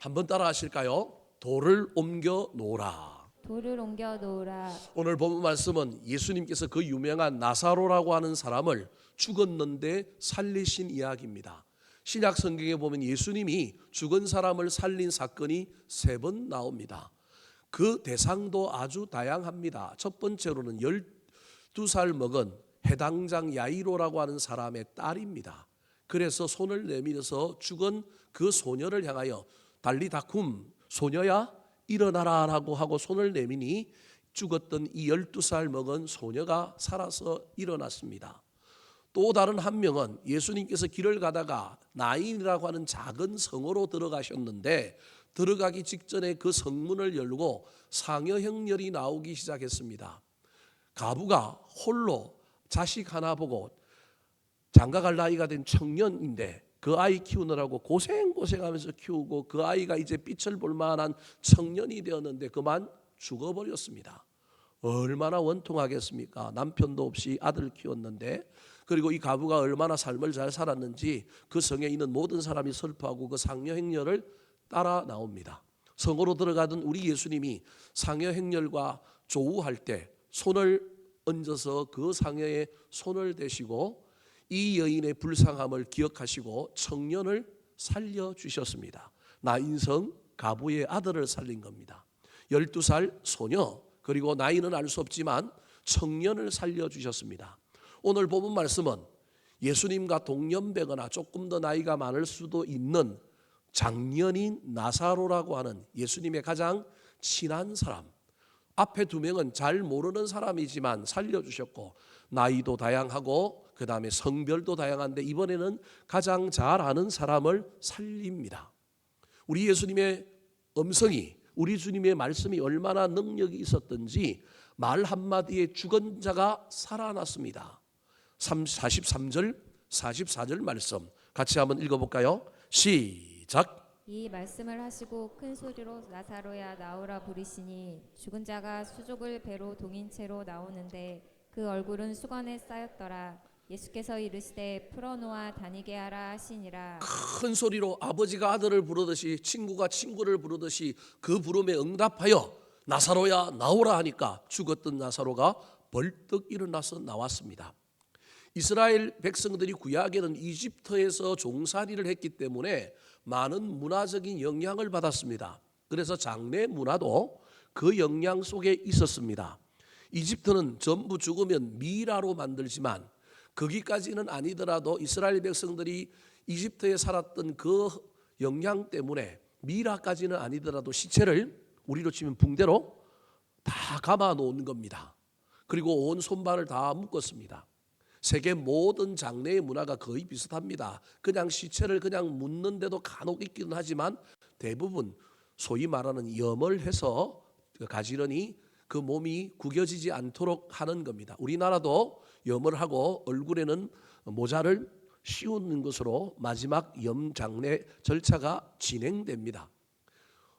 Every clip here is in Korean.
한번 따라 하실까요? 돌을 옮겨 놓으라. 돌을 옮겨 놓으라. 오늘 본 말씀은 예수님께서 그 유명한 나사로라고 하는 사람을 죽었는데 살리신 이야기입니다. 신약 성경에 보면 예수님이 죽은 사람을 살린 사건이 3번 나옵니다. 그 대상도 아주 다양합니다. 첫 번째로는 12살 먹은 해당장 야이로라고 하는 사람의 딸입니다. 그래서 손을 내밀어서 죽은 그 소녀를 향하여 달리다쿰, 소녀야 일어나라 라고 하고 손을 내미니 죽었던 이 12살 먹은 소녀가 살아서 일어났습니다. 또 다른 한 명은 예수님께서 길을 가다가 나인이라고 하는 작은 성으로 들어가셨는데 들어가기 직전에 그 성문을 열고 상여행렬이 나오기 시작했습니다. 가부가 홀로 자식 하나 보고 장가갈 나이가 된 청년인데 그 아이 키우느라고 고생하면서 키우고 그 아이가 이제 빛을 볼 만한 청년이 되었는데 그만 죽어버렸습니다. 얼마나 원통하겠습니까? 남편도 없이 아들 키웠는데, 그리고 이 가부가 얼마나 삶을 잘 살았는지 그 성에 있는 모든 사람이 슬퍼하고 그 상여행렬을 따라 나옵니다. 성으로 들어가던 우리 예수님이 상여행렬과 조우할 때 손을 얹어서 그 상여에 손을 대시고 이 여인의 불쌍함을 기억하시고 청년을 살려주셨습니다. 나인성 가부의 아들을 살린 겁니다. 12살 소녀, 그리고 나이는 알 수 없지만 청년을 살려주셨습니다. 오늘 본문 말씀은 예수님과 동년배거나 조금 더 나이가 많을 수도 있는 장년인 나사로라고 하는 예수님의 가장 친한 사람, 앞에 2명은 잘 모르는 사람이지만 살려주셨고 나이도 다양하고 그 다음에 성별도 다양한데 이번에는 가장 잘 아는 사람을 살립니다. 우리 예수님의 음성이, 우리 주님의 말씀이 얼마나 능력이 있었던지 말 한마디에 죽은 자가 살아났습니다. 43절 44절 말씀 같이 한번 읽어볼까요? 시작. 이 말씀을 하시고 큰 소리로 나사로야 나오라 부르시니 죽은 자가 수족을 배로 동인 채로 나오는데 그 얼굴은 수건에 쌓였더라. 예수께서 이르시되 풀어놓아 다니게 하라 하시니라. 큰 소리로 아버지가 아들을 부르듯이 친구가 친구를 부르듯이 그 부름에 응답하여 나사로야 나오라 하니까 죽었던 나사로가 벌떡 일어나서 나왔습니다. 이스라엘 백성들이 구약에는 이집트에서 종살이를 했기 때문에 많은 문화적인 영향을 받았습니다. 그래서 장례 문화도 그 영향 속에 있었습니다. 이집트는 전부 죽으면 미라로 만들지만 거기까지는 아니더라도 이스라엘 백성들이 이집트에 살았던 그 영향 때문에 미라까지는 아니더라도 시체를 우리로 치면 붕대로 다 감아 놓은 겁니다. 그리고 온 손발을 다 묶었습니다. 세계 모든 장례의 문화가 거의 비슷합니다. 그냥 시체를 그냥 묻는데도 간혹 있기는 하지만 대부분 소위 말하는 염을 해서 가지런히 그 몸이 구겨지지 않도록 하는 겁니다. 우리나라도 염을 하고 얼굴에는 모자를 씌우는 것으로 마지막 염 장례 절차가 진행됩니다.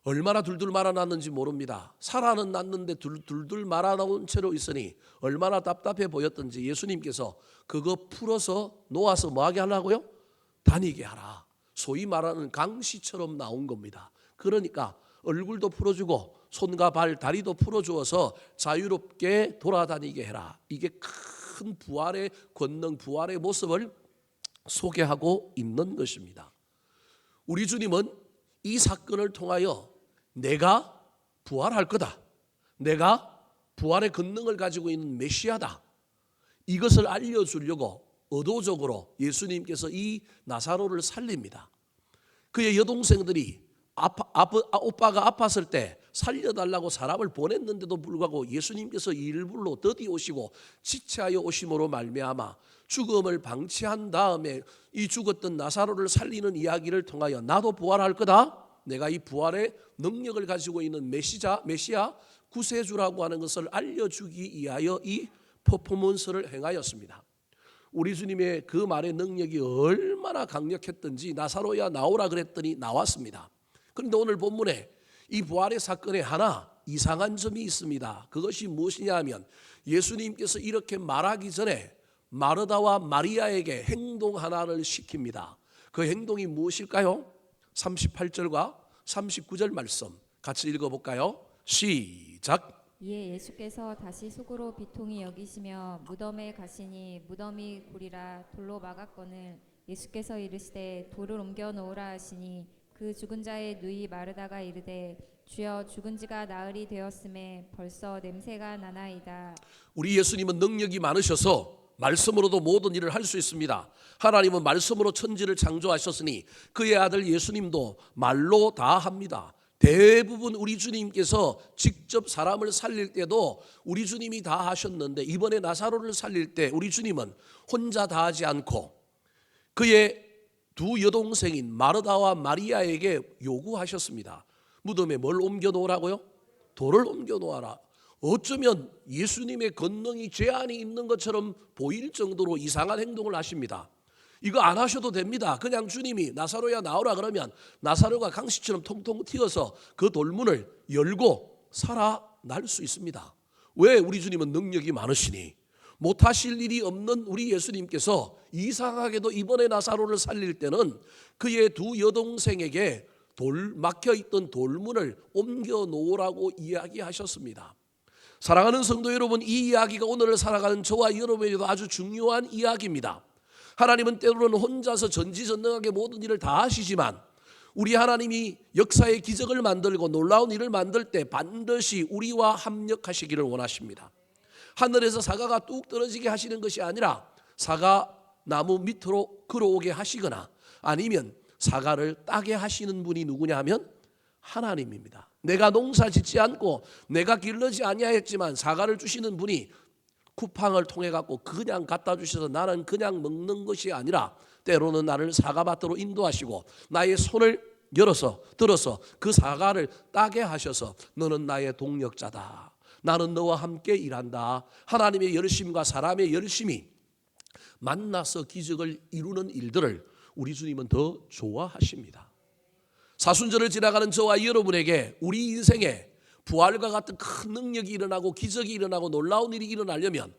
얼마나 둘둘 말아놨는지 모릅니다. 살아는 났는데 둘둘 말아놓은 채로 있으니 얼마나 답답해 보였던지 예수님께서 그거 풀어서 놓아서 뭐하게 하려고요? 다니게 하라. 소위 말하는 강시처럼 나온 겁니다. 그러니까 얼굴도 풀어주고 손과 발, 다리도 풀어주어서 자유롭게 돌아다니게 해라. 이게 큰 부활의 권능, 부활의 모습을 소개하고 있는 것입니다. 우리 주님은 이 사건을 통하여 내가 부활할 거다, 내가 부활의 권능을 가지고 있는 메시아다, 이것을 알려주려고 의도적으로 예수님께서 이 나사로를 살립니다. 그의 여동생들이 오빠가 아팠을 때 살려달라고 사람을 보냈는데도 불구하고 예수님께서 일부러 더디 오시고 지체하여 오심으로 말미암아 죽음을 방치한 다음에 이 죽었던 나사로를 살리는 이야기를 통하여 나도 부활할 거다, 내가 이 부활의 능력을 가지고 있는 메시아 구세주라고 하는 것을 알려주기 위하여 이 퍼포먼스를 행하였습니다. 우리 주님의 그 말의 능력이 얼마나 강력했던지 나사로야 나오라 그랬더니 나왔습니다. 그런데 오늘 본문에 이 부활의 사건에 하나 이상한 점이 있습니다. 그것이 무엇이냐 하면 예수님께서 이렇게 말하기 전에 마르다와 마리아에게 행동 하나를 시킵니다. 그 행동이 무엇일까요? 38절과 39절 말씀 같이 읽어볼까요? 시작. 이에 예수께서 다시 속으로 비통히 여기시며 무덤에 가시니 무덤이 굴이라 돌로 막았거늘 예수께서 이르시되 돌을 옮겨 놓으라 하시니 그 죽은 자의 누이 마르다가 이르되 주여 죽은 지가 나흘이 되었음에 벌써 냄새가 나나이다. 우리 예수님은 능력이 많으셔서 말씀으로도 모든 일을 할 수 있습니다. 하나님은 말씀으로 천지를 창조하셨으니 그의 아들 예수님도 말로 다 합니다. 대부분 우리 주님께서 직접 사람을 살릴 때도 우리 주님이 다 하셨는데 이번에 나사로를 살릴 때 우리 주님은 혼자 다 하지 않고 그의 두 여동생인 마르다와 마리아에게 요구하셨습니다. 무덤에 뭘 옮겨 놓으라고요? 돌을 옮겨 놓아라. 어쩌면 예수님의 권능이 제한이 있는 것처럼 보일 정도로 이상한 행동을 하십니다. 이거 안 하셔도 됩니다. 그냥 주님이 나사로야 나오라 그러면 나사로가 강시처럼 통통 튀어서 그 돌문을 열고 살아날 수 있습니다. 왜? 우리 주님은 능력이 많으시니. 못하실 일이 없는 우리 예수님께서 이상하게도 이번에 나사로를 살릴 때는 그의 두 여동생에게 막혀있던 돌문을 옮겨 놓으라고 이야기하셨습니다. 사랑하는 성도 여러분, 이 이야기가 오늘을 살아가는 저와 여러분에게도 아주 중요한 이야기입니다. 하나님은 때로는 혼자서 전지전능하게 모든 일을 다 하시지만 우리 하나님이 역사의 기적을 만들고 놀라운 일을 만들 때 반드시 우리와 합력하시기를 원하십니다. 하늘에서 사과가 뚝 떨어지게 하시는 것이 아니라 사과 나무 밑으로 걸어오게 하시거나 아니면 사과를 따게 하시는 분이 누구냐 하면 하나님입니다. 내가 농사 짓지 않고 내가 길르지 아니하였지만 사과를 주시는 분이 쿠팡을 통해 갖고 그냥 갖다 주셔서 나는 그냥 먹는 것이 아니라 때로는 나를 사과밭으로 인도하시고 나의 손을 들어서 그 사과를 따게 하셔서 너는 나의 동력자다. 나는 너와 함께 일한다. 하나님의 열심과 사람의 열심이 만나서 기적을 이루는 일들을 우리 주님은 더 좋아하십니다. 사순절을 지나가는 저와 여러분에게 우리 인생에 부활과 같은 큰 능력이 일어나고 기적이 일어나고 놀라운 일이 일어나려면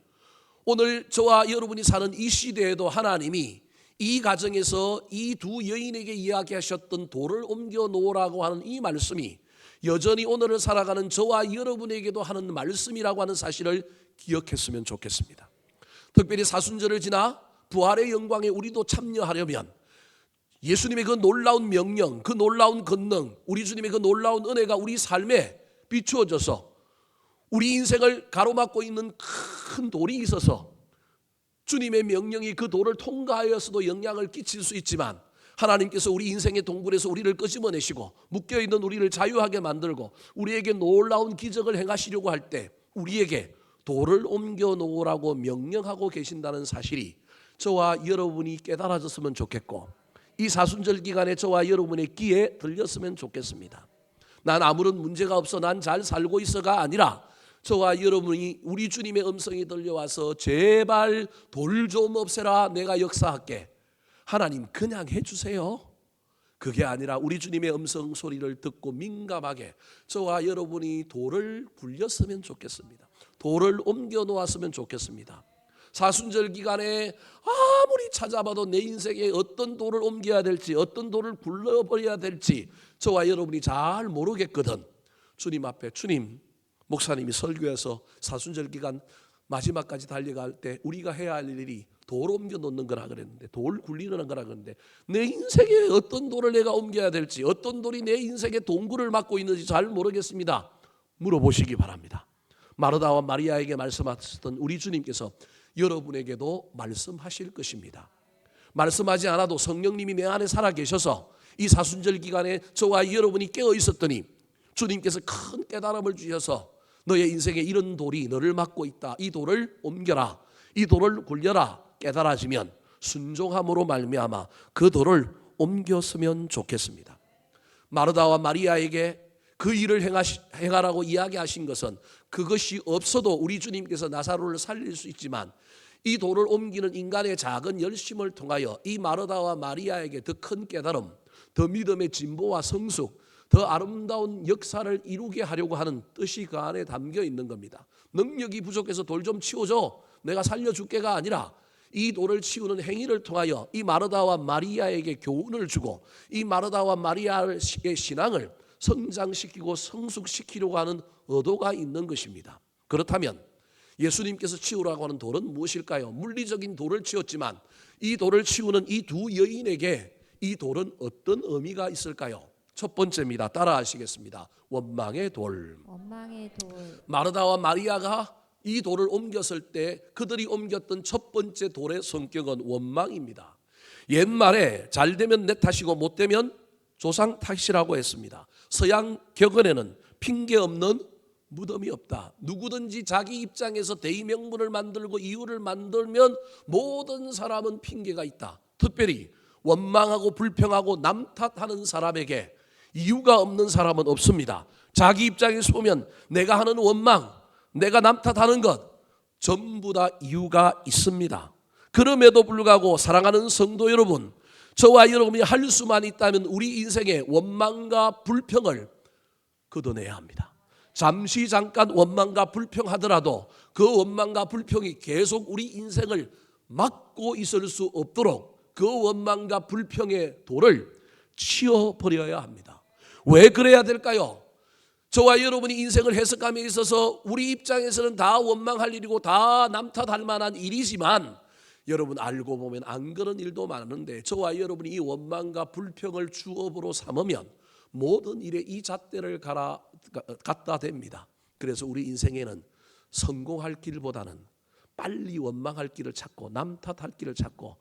오늘 저와 여러분이 사는 이 시대에도 하나님이 이 가정에서 이 두 여인에게 이야기하셨던 돌을 옮겨 놓으라고 하는 이 말씀이 여전히 오늘을 살아가는 저와 여러분에게도 하는 말씀이라고 하는 사실을 기억했으면 좋겠습니다. 특별히 사순절을 지나 부활의 영광에 우리도 참여하려면 예수님의 그 놀라운 명령, 그 놀라운 권능, 우리 주님의 그 놀라운 은혜가 우리 삶에 비추어져서 우리 인생을 가로막고 있는 큰 돌이 있어서 주님의 명령이 그 돌을 통과하여서도 영향을 끼칠 수 있지만 하나님께서 우리 인생의 동굴에서 우리를 끄집어내시고 묶여있는 우리를 자유하게 만들고 우리에게 놀라운 기적을 행하시려고 할 때 우리에게 돌을 옮겨 놓으라고 명령하고 계신다는 사실이 저와 여러분이 깨달아졌으면 좋겠고 이 사순절 기간에 저와 여러분의 귀에 들렸으면 좋겠습니다. 난 아무런 문제가 없어 난 잘 살고 있어가 아니라 저와 여러분이 우리 주님의 음성이 들려와서 제발 돌 좀 없애라 내가 역사할게. 하나님 그냥 해주세요. 그게 아니라 우리 주님의 음성 소리를 듣고 민감하게 저와 여러분이 돌을 굴렸으면 좋겠습니다. 돌을 옮겨 놓았으면 좋겠습니다. 사순절 기간에 아무리 찾아봐도 내 인생에 어떤 돌을 옮겨야 될지 어떤 돌을 굴러버려야 될지 저와 여러분이 잘 모르겠거든. 주님 앞에 주님 목사님이 설교해서 사순절 기간 마지막까지 달려갈 때 우리가 해야 할 일이 돌 옮겨 놓는 거라 그랬는데 돌 굴리는 거라 그랬는데 내 인생에 어떤 돌을 내가 옮겨야 될지 어떤 돌이 내 인생의 동굴을 막고 있는지 잘 모르겠습니다. 물어보시기 바랍니다. 마르다와 마리아에게 말씀하셨던 우리 주님께서 여러분에게도 말씀하실 것입니다. 말씀하지 않아도 성령님이 내 안에 살아계셔서 이 사순절 기간에 저와 여러분이 깨어 있었더니 주님께서 큰 깨달음을 주셔서 너의 인생에 이런 돌이 너를 막고 있다. 이 돌을 옮겨라. 이 돌을 굴려라. 깨달아지면 순종함으로 말미암아 그 돌을 옮겼으면 좋겠습니다. 마르다와 마리아에게 그 일을 행하라고 이야기하신 것은 그것이 없어도 우리 주님께서 나사로를 살릴 수 있지만 이 돌을 옮기는 인간의 작은 열심을 통하여 이 마르다와 마리아에게 더 큰 깨달음, 더 믿음의 진보와 성숙, 더 아름다운 역사를 이루게 하려고 하는 뜻이 그 안에 담겨 있는 겁니다. 능력이 부족해서 돌 좀 치워줘 내가 살려줄게가 아니라 이 돌을 치우는 행위를 통하여 이 마르다와 마리아에게 교훈을 주고 이 마르다와 마리아의 신앙을 성장시키고 성숙시키려고 하는 의도가 있는 것입니다. 그렇다면 예수님께서 치우라고 하는 돌은 무엇일까요? 물리적인 돌을 치웠지만 이 돌을 치우는 이 두 여인에게 이 돌은 어떤 의미가 있을까요? 첫 번째입니다. 따라하시겠습니다. 원망의 돌. 원망의 돌. 마르다와 마리아가 이 돌을 옮겼을 때 그들이 옮겼던 첫 번째 돌의 성격은 원망입니다. 옛말에 잘 되면 내 탓이고 못 되면 조상 탓이라고 했습니다. 서양 격언에는 핑계 없는 무덤이 없다. 누구든지 자기 입장에서 대의명분을 만들고 이유를 만들면 모든 사람은 핑계가 있다. 특별히 원망하고 불평하고 남 탓하는 사람에게 이유가 없는 사람은 없습니다. 자기 입장에서 보면 내가 하는 원망, 내가 남 탓하는 것 전부 다 이유가 있습니다. 그럼에도 불구하고 사랑하는 성도 여러분, 저와 여러분이 할 수만 있다면 우리 인생의 원망과 불평을 걷어내야 합니다. 잠시 잠깐 원망과 불평하더라도 그 원망과 불평이 계속 우리 인생을 막고 있을 수 없도록 그 원망과 불평의 돌을 치워버려야 합니다. 왜 그래야 될까요? 저와 여러분이 인생을 해석감에 있어서 우리 입장에서는 다 원망할 일이고 다 남 탓할 만한 일이지만 여러분 알고 보면 안 그런 일도 많은데 저와 여러분이 이 원망과 불평을 주업으로 삼으면 모든 일에 이 잣대를 갖다 댑니다. 그래서 우리 인생에는 성공할 길보다는 빨리 원망할 길을 찾고 남 탓할 길을 찾고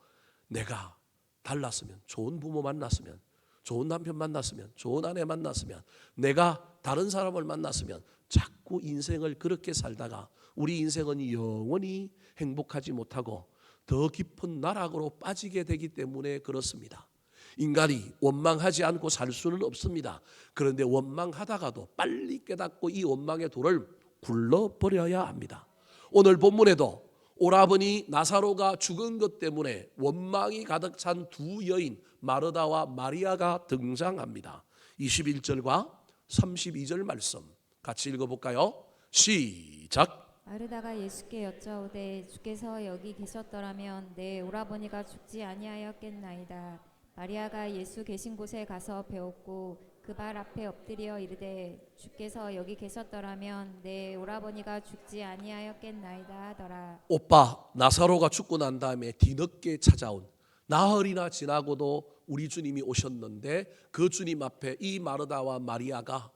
내가 달랐으면 좋은 부모 만났으면 좋은 남편 만났으면 좋은 아내 만났으면 내가 다른 사람을 만났으면 자꾸 인생을 그렇게 살다가 우리 인생은 영원히 행복하지 못하고 더 깊은 나락으로 빠지게 되기 때문에 그렇습니다. 인간이 원망하지 않고 살 수는 없습니다. 그런데 원망하다가도 빨리 깨닫고 이 원망의 돌을 굴러버려야 합니다. 오늘 본문에도 오라버니 나사로가 죽은 것 때문에 원망이 가득 찬 두 여인 마르다와 마리아가 등장합니다. 21절과 32절 말씀 같이 읽어볼까요? 시작. 마르다가 예수께 여짜오되 주께서 여기 계셨더라면 내 오라버니가 죽지 아니하였겠나이다. 마리아가 예수 계신 곳에 가서 배웠고 그 발 앞에 엎드려 이르되 주께서 여기 계셨더라면 내 오라버니가 죽지 아니하였겠나이다 하더라. 오빠 나사로가 죽고 난 다음에 뒤늦게 찾아온 나흘이나 지나고도 우리 주님이 오셨는데 그 주님 앞에 이 마르다와 마리아가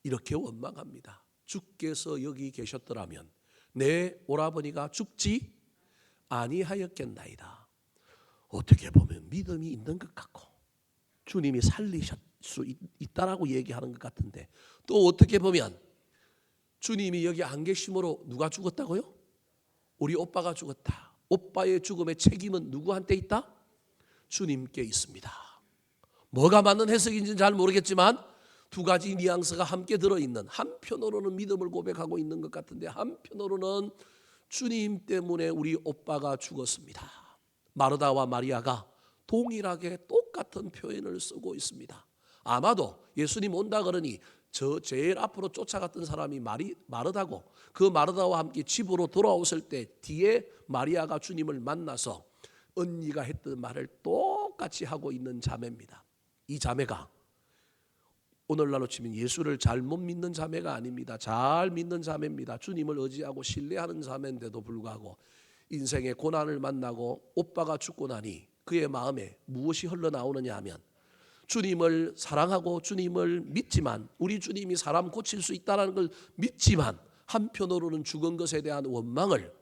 이렇게 원망합니다. 주께서 여기 계셨더라면 내 오라버니가 죽지 아니하였겠나이다. 어떻게 보면 믿음이 있는 것 같고 주님이 살리실 수 있다라고 얘기하는 것 같은데 또 어떻게 보면 주님이 여기 안 계심으로 누가 죽었다고요? 우리 오빠가 죽었다. 오빠의 죽음의 책임은 누구한테 있다? 주님께 있습니다. 뭐가 맞는 해석인지는 잘 모르겠지만 두 가지 뉘앙스가 함께 들어있는, 한편으로는 믿음을 고백하고 있는 것 같은데 한편으로는 주님 때문에 우리 오빠가 죽었습니다. 마르다와 마리아가 동일하게 똑같은 표현을 쓰고 있습니다. 아마도 예수님 온다 그러니 저 제일 앞으로 쫓아갔던 사람이 마르다고 그 마르다와 함께 집으로 돌아오실 때 뒤에 마리아가 주님을 만나서 언니가 했던 말을 똑같이 하고 있는 자매입니다. 이 자매가 오늘날로 치면 예수를 잘못 믿는 자매가 아닙니다. 잘 믿는 자매입니다. 주님을 의지하고 신뢰하는 자매인데도 불구하고 인생의 고난을 만나고 오빠가 죽고 나니 그의 마음에 무엇이 흘러나오느냐 하면 주님을 사랑하고 주님을 믿지만 우리 주님이 사람 고칠 수 있다는 걸 믿지만 한편으로는 죽은 것에 대한 원망을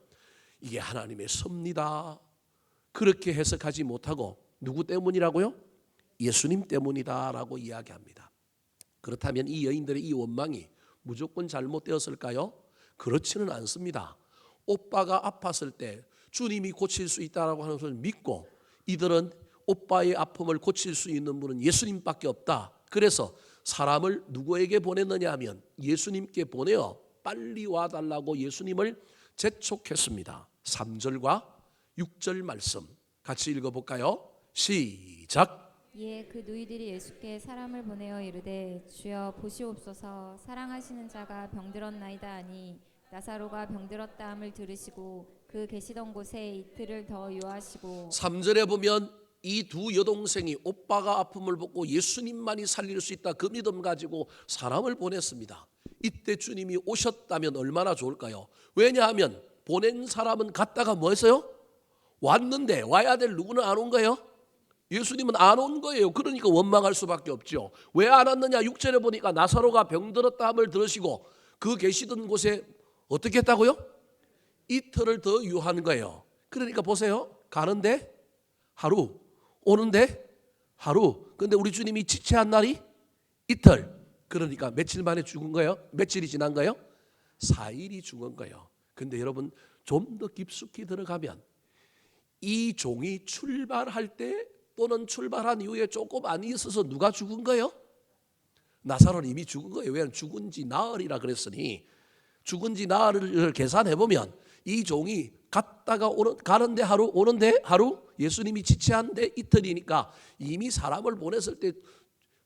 이게 하나님의 섭니다 그렇게 해석하지 못하고 누구 때문이라고요? 예수님 때문이다라고 이야기합니다. 그렇다면 이 여인들의 이 원망이 무조건 잘못되었을까요? 그렇지는 않습니다. 오빠가 아팠을 때 주님이 고칠 수 있다라고 하는 것을 믿고 이들은 오빠의 아픔을 고칠 수 있는 분은 예수님밖에 없다. 그래서 사람을 누구에게 보냈느냐 하면 예수님께 보내어 빨리 와달라고 예수님을 재촉했습니다. 3절과 6절 말씀 같이 읽어볼까요? 시작. 이에 그 누이들이 예수께 사람을 보내어 이르되 주여 보시옵소서 사랑하시는 자가 병들었나이다 하니 나사로가 병들었다 함을 들으시고 그 계시던 곳에 이틀을 더 유하시고 3절에 보면 이 두 여동생이 오빠가 아픔을 벗고 예수님만이 살릴 수 있다 그 믿음 가지고 사람을 보냈습니다. 이때 주님이 오셨다면 얼마나 좋을까요? 왜냐하면 보낸 사람은 갔다가 뭐 했어요? 왔는데 와야 될 누구는 안 온 거예요? 예수님은 안 온 거예요. 그러니까 원망할 수밖에 없죠. 왜 안 왔느냐? 6절에 보니까 나사로가 병들었다 함을 들으시고 그 계시던 곳에 어떻게 했다고요? 이틀을 더 유한 거예요. 그러니까 보세요. 가는데 하루, 오는데 하루. 근데 우리 주님이 지체한 날이 이틀. 그러니까 며칠 만에 죽은 거예요? 며칠이 지난 거예요? 4일이 죽은 거예요. 근데 여러분 좀 더 깊숙이 들어가면 이 종이 출발할 때 또는 출발한 이후에 조금 안 있어서 누가 죽은 거예요? 나사로는 이미 죽은 거예요. 왜냐하면 죽은 지 나흘이라 그랬으니 죽은 지 나흘을 계산해 보면 이 종이 갔다가 가는데 하루 오는데 하루 예수님이 지체한데 이틀이니까 이미 사람을 보냈을 때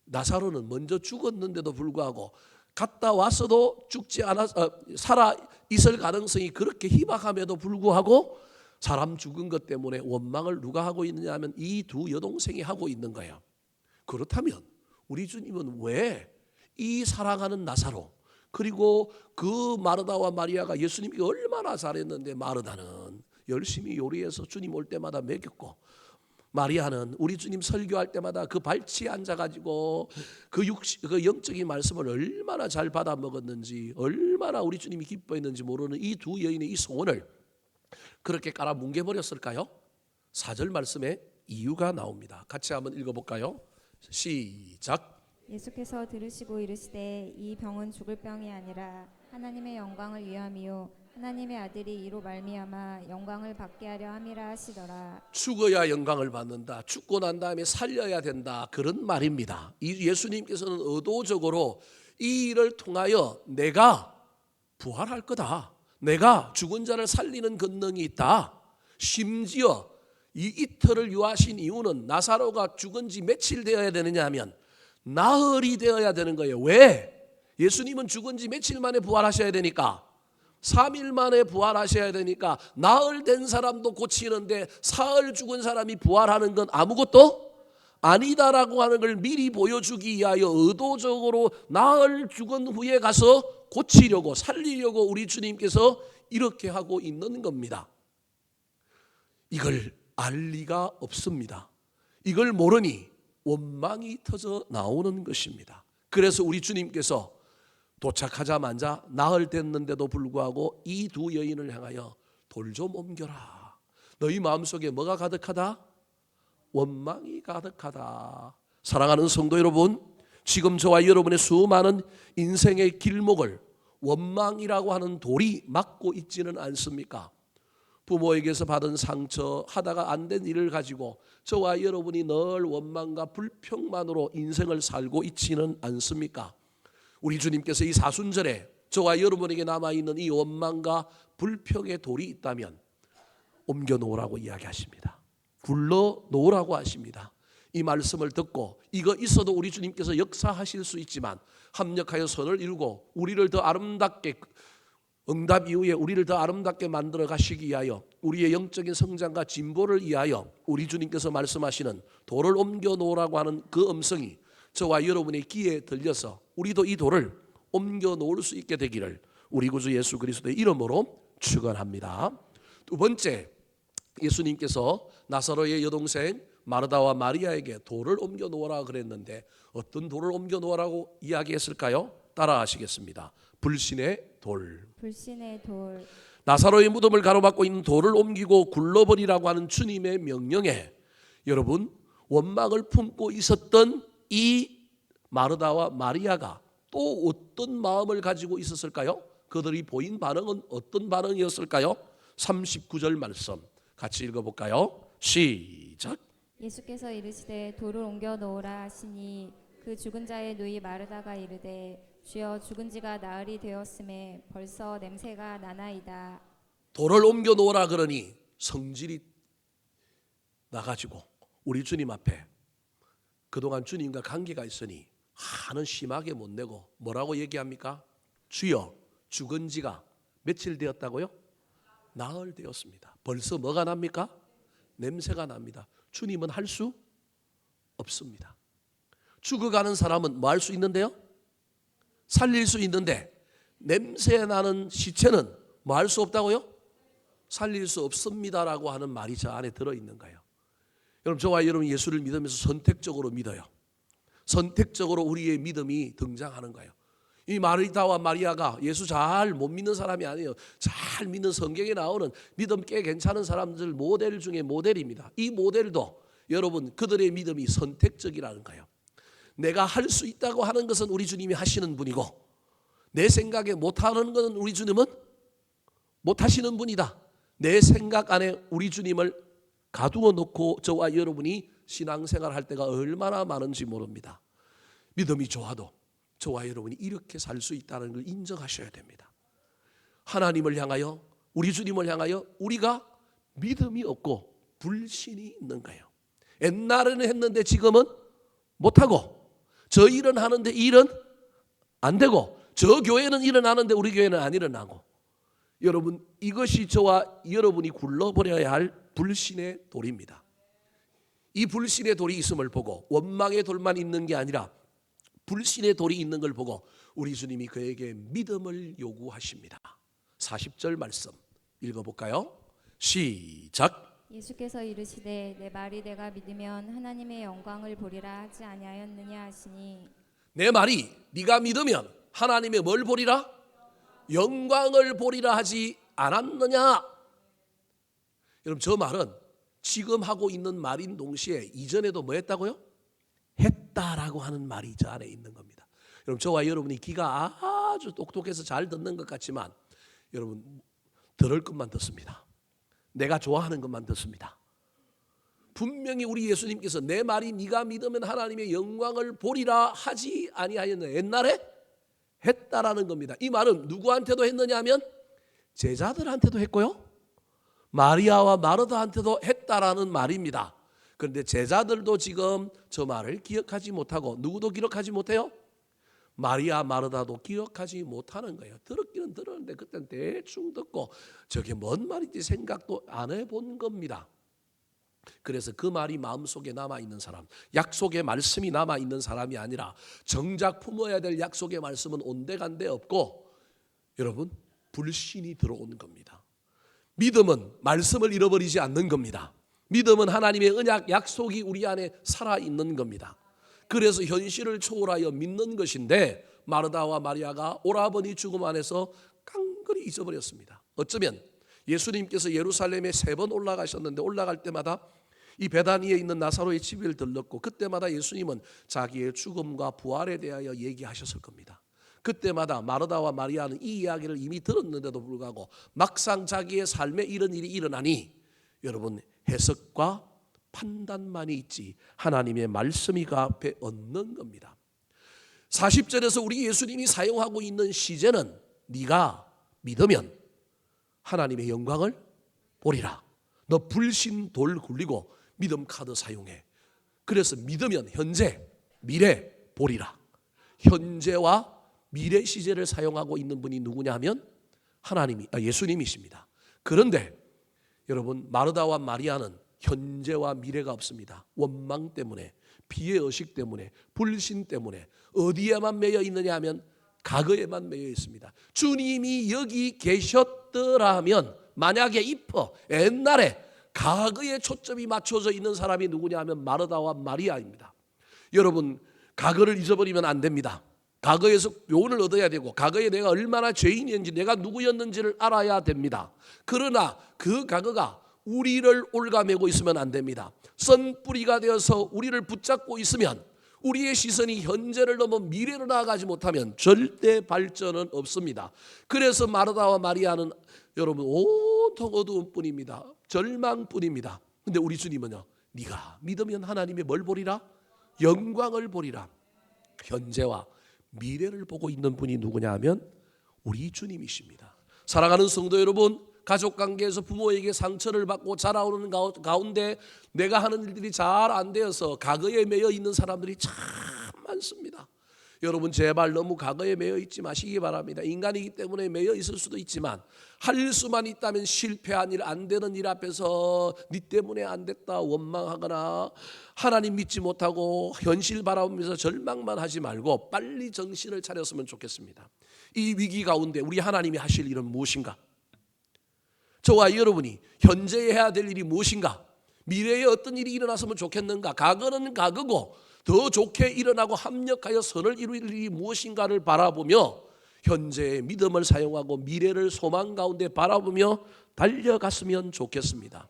나사로는 먼저 죽었는데도 불구하고 갔다 왔어도 죽지 않아서 살아 있을 가능성이 그렇게 희박함에도 불구하고 사람 죽은 것 때문에 원망을 누가 하고 있느냐 하면 이 두 여동생이 하고 있는 거예요. 그렇다면 우리 주님은 왜 이 사랑하는 나사로 그리고 그 마르다와 마리아가 예수님이 얼마나 잘했는데 마르다는 열심히 요리해서 주님 올 때마다 먹였고 마리아는 우리 주님 설교할 때마다 그 발치에 앉아가지고 그 영적인 말씀을 얼마나 잘 받아 먹었는지 얼마나 우리 주님이 기뻐했는지 모르는 이 두 여인의 이 소원을 그렇게 깔아 뭉개버렸을까요? 4절 말씀에 이유가 나옵니다. 같이 한번 읽어볼까요? 시작. 예수께서 들으시고 이르시되 이 병은 죽을 병이 아니라 하나님의 영광을 위함이요 하나님의 아들이 이로 말미암아 영광을 받게 하려 함이라 하시더라. 죽어야 영광을 받는다. 죽고 난 다음에 살려야 된다. 그런 말입니다. 이 예수님께서는 의도적으로 이 일을 통하여 내가 부활할 거다. 내가 죽은 자를 살리는 권능이 있다. 심지어 이 이틀을 유하신 이유는 나사로가 죽은 지 며칠 되어야 되느냐 하면 나흘이 되어야 되는 거예요. 왜? 예수님은 죽은 지 며칠 만에 부활하셔야 되니까 3일 만에 부활하셔야 되니까 나흘 된 사람도 고치는데 사흘 죽은 사람이 부활하는 건 아무것도 아니다라고 하는 걸 미리 보여주기 위하여 의도적으로 나흘 죽은 후에 가서 고치려고 살리려고 우리 주님께서 이렇게 하고 있는 겁니다. 이걸 알 리가 없습니다. 이걸 모르니 원망이 터져 나오는 것입니다. 그래서 우리 주님께서 도착하자마자 나흘 됐는데도 불구하고 이 두 여인을 향하여 돌 좀 옮겨라. 너희 마음속에 뭐가 가득하다? 원망이 가득하다. 사랑하는 성도 여러분, 지금 저와 여러분의 수많은 인생의 길목을 원망이라고 하는 돌이 막고 있지는 않습니까? 부모에게서 받은 상처, 하다가 안 된 일을 가지고 저와 여러분이 늘 원망과 불평만으로 인생을 살고 있지는 않습니까? 우리 주님께서 이 사순절에 저와 여러분에게 남아있는 이 원망과 불평의 돌이 있다면 옮겨놓으라고 이야기하십니다. 굴러놓으라고 하십니다. 이 말씀을 듣고 이거 있어도 우리 주님께서 역사하실 수 있지만 합력하여 선을 이루고 우리를 더 아름답게 응답 이후에 우리를 더 아름답게 만들어 가시기 위하여 우리의 영적인 성장과 진보를 위하여 우리 주님께서 말씀하시는 돌을 옮겨 놓으라고 하는 그 음성이 저와 여러분의 귀에 들려서 우리도 이 돌을 옮겨 놓을 수 있게 되기를 우리 구주 예수 그리스도의 이름으로 축원합니다. 두 번째, 예수님께서 나사로의 여동생 마르다와 마리아에게 돌을 옮겨 놓으라 그랬는데 어떤 돌을 옮겨 놓으라고 이야기했을까요? 따라하시겠습니다. 불신의 돌. 불신의 돌. 나사로의 무덤을 가로막고 있는 돌을 옮기고 굴러버리라고 하는 주님의 명령에 여러분 원망을 품고 있었던 이 마르다와 마리아가 또 어떤 마음을 가지고 있었을까요? 그들이 보인 반응은 어떤 반응이었을까요? 39절 말씀 같이 읽어볼까요? 시작. 예수께서 이르시되 돌을 옮겨 놓으라 하시니 그 죽은 자의 누이 마르다가 이르되 주여 죽은 지가 나흘이 되었음에 벌써 냄새가 나나이다. 돌을 옮겨 놓으라 그러니 성질이 나가지고 우리 주님 앞에 그동안 주님과 관계가 있으니 화는 심하게 못 내고 뭐라고 얘기합니까? 주여 죽은 지가 며칠 되었다고요? 나흘 되었습니다. 벌써 뭐가 납니까? 냄새가 납니다. 주님은 할 수 없습니다. 죽어가는 사람은 뭐 할 수 있는데요? 살릴 수 있는데 냄새 나는 시체는 뭐 할 수 없다고요? 살릴 수 없습니다라고 하는 말이 저 안에 들어있는 거예요. 여러분, 저와 여러분 예수를 믿으면서 선택적으로 믿어요. 선택적으로 우리의 믿음이 등장하는 거예요. 이 마르다와 마리아가 예수 잘 못 믿는 사람이 아니에요. 잘 믿는, 성경에 나오는 믿음 꽤 괜찮은 사람들 모델 중에 모델입니다. 이 모델도 여러분 그들의 믿음이 선택적이라는 거예요. 내가 할 수 있다고 하는 것은 우리 주님이 하시는 분이고, 내 생각에 못하는 것은 우리 주님은 못하시는 분이다. 내 생각 안에 우리 주님을 가두어 놓고 저와 여러분이 신앙생활 할 때가 얼마나 많은지 모릅니다. 믿음이 좋아도 저와 여러분이 이렇게 살 수 있다는 걸 인정하셔야 됩니다. 하나님을 향하여, 우리 주님을 향하여 우리가 믿음이 없고 불신이 있는 거예요. 옛날에는 했는데 지금은 못하고, 저 일은 하는데 이 일은 안 되고, 저 교회는 일어나는데 우리 교회는 안 일어나고. 여러분, 이것이 저와 여러분이 굴러버려야 할 불신의 돌입니다. 이 불신의 돌이 있음을 보고 원망의 돌만 있는 게 아니라 불신의 돌이 있는 걸 보고 우리 주님이 그에게 믿음을 요구하십니다. 40절 말씀 읽어볼까요? 시작. 예수께서 이르시되 내 말이 내가 믿으면 하나님의 영광을 보리라 하지 아니하였느냐 하시니, 내 말이 네가 믿으면 하나님의 뭘 보리라? 영광을 보리라 하지 않았느냐? 여러분, 저 말은 지금 하고 있는 말인 동시에 이전에도 뭐 했다고요? 했다라고 하는 말이 저 안에 있는 겁니다. 여러분, 저와 여러분이 귀가 아주 똑똑해서 잘 듣는 것 같지만 여러분, 들을 것만 듣습니다. 내가 좋아하는 것만 듣습니다. 분명히 우리 예수님께서 내 말이 네가 믿으면 하나님의 영광을 보리라 하지 아니하였느냐, 옛날에 했다라는 겁니다. 이 말은 누구한테도 했느냐 하면 제자들한테도 했고요, 마리아와 마르다한테도 했다라는 말입니다. 그런데 제자들도 지금 저 말을 기억하지 못하고, 누구도 기억하지 못해요? 마리아, 마르다도 기억하지 못하는 거예요. 들었기는 들었는데 그때는 대충 듣고 저게 뭔 말인지 생각도 안 해본 겁니다. 그래서 그 말이 마음속에 남아있는 사람, 약속의 말씀이 남아있는 사람이 아니라 정작 품어야 될 약속의 말씀은 온데간데 없고 여러분, 불신이 들어온 겁니다. 믿음은 말씀을 잃어버리지 않는 겁니다. 믿음은 하나님의 언약, 약속이 우리 안에 살아있는 겁니다. 그래서 현실을 초월하여 믿는 것인데 마르다와 마리아가 오라버니 죽음 안에서 깡그리 잊어버렸습니다. 어쩌면 예수님께서 예루살렘에 3번 올라가셨는데 올라갈 때마다 이 베다니에 있는 나사로의 집을 들렀고 그때마다 예수님은 자기의 죽음과 부활에 대하여 얘기하셨을 겁니다. 그때마다 마르다와 마리아는 이 이야기를 이미 들었는데도 불구하고 막상 자기의 삶에 이런 일이 일어나니 여러분, 해석과 판단만이 있지 하나님의 말씀이 그 앞에 없는 겁니다. 40절에서 우리 예수님이 사용하고 있는 시제는 네가 믿으면 하나님의 영광을 보리라. 너 불신 돌 굴리고 믿음 카드 사용해. 그래서 믿으면 현재, 미래 보리라. 현재와 미래 시제를 사용하고 있는 분이 누구냐 하면 예수님이십니다. 그런데 여러분, 마르다와 마리아는 현재와 미래가 없습니다. 원망 때문에, 비의 의식 때문에, 불신 때문에 어디에만 매여 있느냐 하면 과거에만 매여 있습니다. 주님이 여기 계셨더라면, 만약에 옛날에 과거에 초점이 맞춰져 있는 사람이 누구냐 하면 마르다와 마리아입니다. 여러분, 과거를 잊어버리면 안 됩니다. 과거에서 교훈을 얻어야 되고 과거에 내가 얼마나 죄인이었는지, 내가 누구였는지를 알아야 됩니다. 그러나 그 과거가 우리를 올가매고 있으면 안 됩니다. 썬뿌리가 되어서 우리를 붙잡고 있으면, 우리의 시선이 현재를 넘어 미래로 나아가지 못하면 절대 발전은 없습니다. 그래서 마르다와 마리아는 여러분 온통 어두운 뿐입니다. 절망뿐입니다. 근데 우리 주님은요, 네가 믿으면 하나님의 뭘 보리라? 영광을 보리라. 현재와 미래를 보고 있는 분이 누구냐 하면 우리 주님이십니다. 사랑하는 성도 여러분, 가족관계에서 부모에게 상처를 받고 자라오는 가운데 내가 하는 일들이 잘 안 되어서 과거에 매여 있는 사람들이 참 많습니다. 여러분 제발 너무 과거에 매여 있지 마시기 바랍니다. 인간이기 때문에 매여 있을 수도 있지만 할 수만 있다면 실패한 일, 안 되는 일 앞에서 네 때문에 안 됐다 원망하거나 하나님 믿지 못하고 현실 바라보면서 절망만 하지 말고 빨리 정신을 차렸으면 좋겠습니다. 이 위기 가운데 우리 하나님이 하실 일은 무엇인가? 저와 여러분이 현재 해야 될 일이 무엇인가? 미래에 어떤 일이 일어났으면 좋겠는가? 과거는 과거고 더 좋게 일어나고 합력하여 선을 이룰 일이 무엇인가를 바라보며 현재의 믿음을 사용하고 미래를 소망 가운데 바라보며 달려갔으면 좋겠습니다.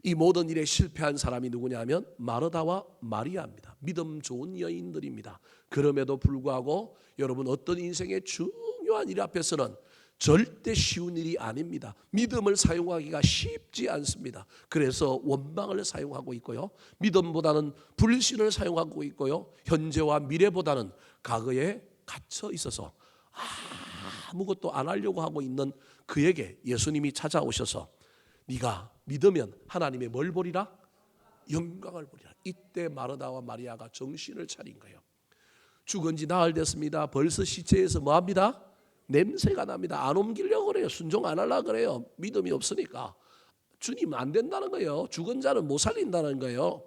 이 모든 일에 실패한 사람이 누구냐면 마르다와 마리아입니다. 믿음 좋은 여인들입니다. 그럼에도 불구하고 여러분 어떤 인생의 중요한 일 앞에서는 절대 쉬운 일이 아닙니다. 믿음을 사용하기가 쉽지 않습니다. 그래서 원망을 사용하고 있고요. 믿음보다는 불신을 사용하고 있고요. 현재와 미래보다는 과거에 갇혀 있어서 아무것도 안 하려고 하고 있는 그에게 예수님이 찾아오셔서 네가 믿으면 하나님의 뭘 보리라? 영광을 보리라. 이때 마르다와 마리아가 정신을 차린 거예요. 죽은 지 나흘 됐습니다. 벌써 시체에서 뭐합니다? 냄새가 납니다. 안 옮기려고 그래요. 순종 안 하려고 그래요. 믿음이 없으니까. 주님 안 된다는 거예요. 죽은 자는 못 살린다는 거예요.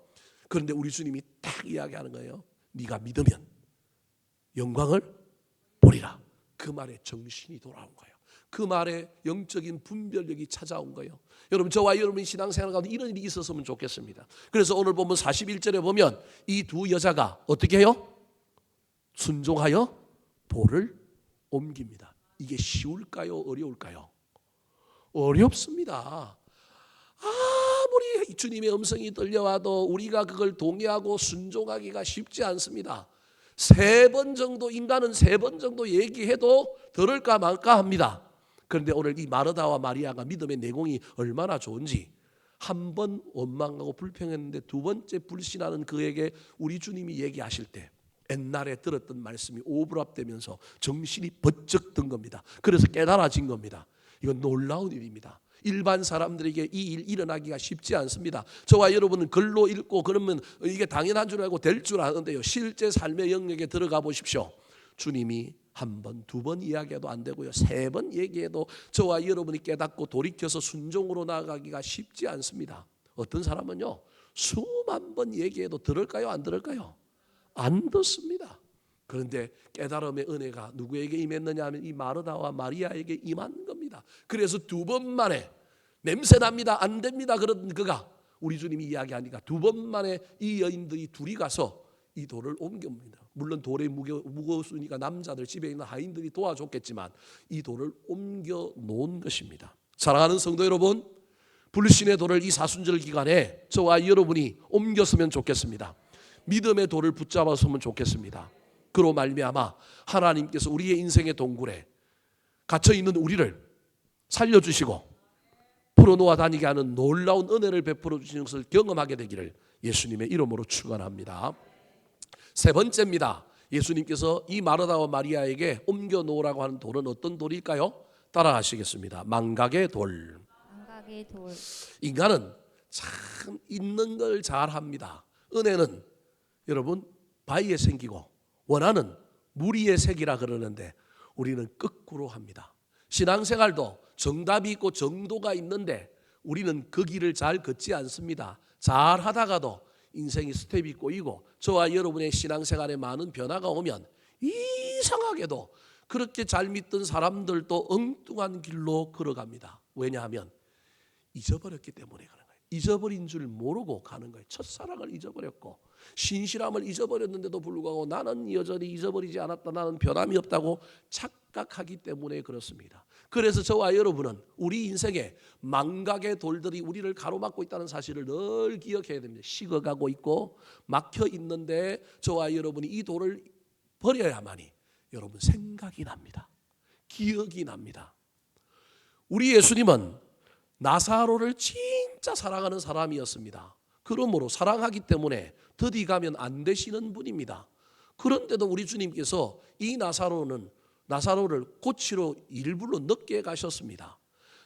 그런데 우리 주님이 딱 이야기하는 거예요. 네가 믿으면 영광을 보리라. 그 말에 정신이 돌아온 거예요. 그 말에 영적인 분별력이 찾아온 거예요. 여러분 저와 여러분이 신앙생활 가운데 이런 일이 있었으면 좋겠습니다. 그래서 오늘 보면 41절에 보면 이 두 여자가 어떻게 해요? 순종하여 돌을 옮깁니다. 이게 쉬울까요? 어려울까요? 어렵습니다. 아무리 주님의 음성이 들려와도 우리가 그걸 동의하고 순종하기가 쉽지 않습니다. 3번 정도 인간은 3번 정도 얘기해도 들을까 말까 합니다. 그런데 오늘 이 마르다와 마리아가 믿음의 내공이 얼마나 좋은지 한 번 원망하고 불평했는데 두 번째 불신하는 그에게 우리 주님이 얘기하실 때 옛날에 들었던 말씀이 오버랩되면서 정신이 번쩍 든 겁니다. 그래서 깨달아진 겁니다. 이건 놀라운 일입니다. 일반 사람들에게 이 일 일어나기가 쉽지 않습니다. 저와 여러분은 글로 읽고 그러면 이게 당연한 줄 알고 될 줄 아는데요. 실제 삶의 영역에 들어가 보십시오. 주님이 한 번, 두 번 이야기해도 안 되고요. 3번 얘기해도 저와 여러분이 깨닫고 돌이켜서 순종으로 나아가기가 쉽지 않습니다. 어떤 사람은요. 수만 번 얘기해도 들을까요? 안 들을까요? 안 듣습니다. 그런데 깨달음의 은혜가 누구에게 임했느냐 하면 이 마르다와 마리아에게 임한 겁니다. 그래서 2번 만에 냄새 납니다. 안 됩니다. 그런 그가 우리 주님이 이야기하니까 2번 만에 이 여인들이 둘이 가서 이 돌을 옮깁니다. 물론 돌이 무거웠으니까 남자들 집에 있는 하인들이 도와줬겠지만 이 돌을 옮겨 놓은 것입니다. 사랑하는 성도 여러분, 불신의 돌을 이 사순절 기간에 저와 여러분이 옮겼으면 좋겠습니다. 믿음의 돌을 붙잡았으면 좋겠습니다. 그로 말미암아 하나님께서 우리의 인생의 동굴에 갇혀있는 우리를 살려주시고 풀어놓아 다니게 하는 놀라운 은혜를 베풀어 주시는 것을 경험하게 되기를 예수님의 이름으로 축원합니다. 3번째입니다. 예수님께서 이 마르다와 마리아에게 옮겨놓으라고 하는 돌은 어떤 돌일까요? 따라하시겠습니다. 망각의 돌. 망각의 돌. 인간은 참 있는 걸 잘합니다. 은혜는 여러분 바위에 생기고 원하는 무리에 새기라 그러는데 우리는 거꾸로 합니다. 신앙생활도 정답이 있고 정도가 있는데 우리는 그 길을 잘 걷지 않습니다. 잘 하다가도 인생이 스텝이 꼬이고 저와 여러분의 신앙생활에 많은 변화가 오면 이상하게도 그렇게 잘 믿던 사람들도 엉뚱한 길로 걸어갑니다. 왜냐하면 잊어버렸기 때문에 그런 거예요. 잊어버린 줄 모르고 가는 거예요. 첫사랑을 잊어버렸고 신실함을 잊어버렸는데도 불구하고 나는 여전히 잊어버리지 않았다. 나는 변함이 없다고 착각하기 때문에 그렇습니다. 그래서 저와 여러분은 우리 인생에 망각의 돌들이 우리를 가로막고 있다는 사실을 늘 기억해야 됩니다. 식어가고 있고 막혀 있는데 저와 여러분이 이 돌을 버려야만이 여러분 생각이 납니다. 기억이 납니다. 우리 예수님은 나사로를 진짜 사랑하는 사람이었습니다. 그러므로 사랑하기 때문에 더디 가면 안 되시는 분입니다. 그런데도 우리 주님께서 이 나사로를 고치러 일부러 늦게 가셨습니다.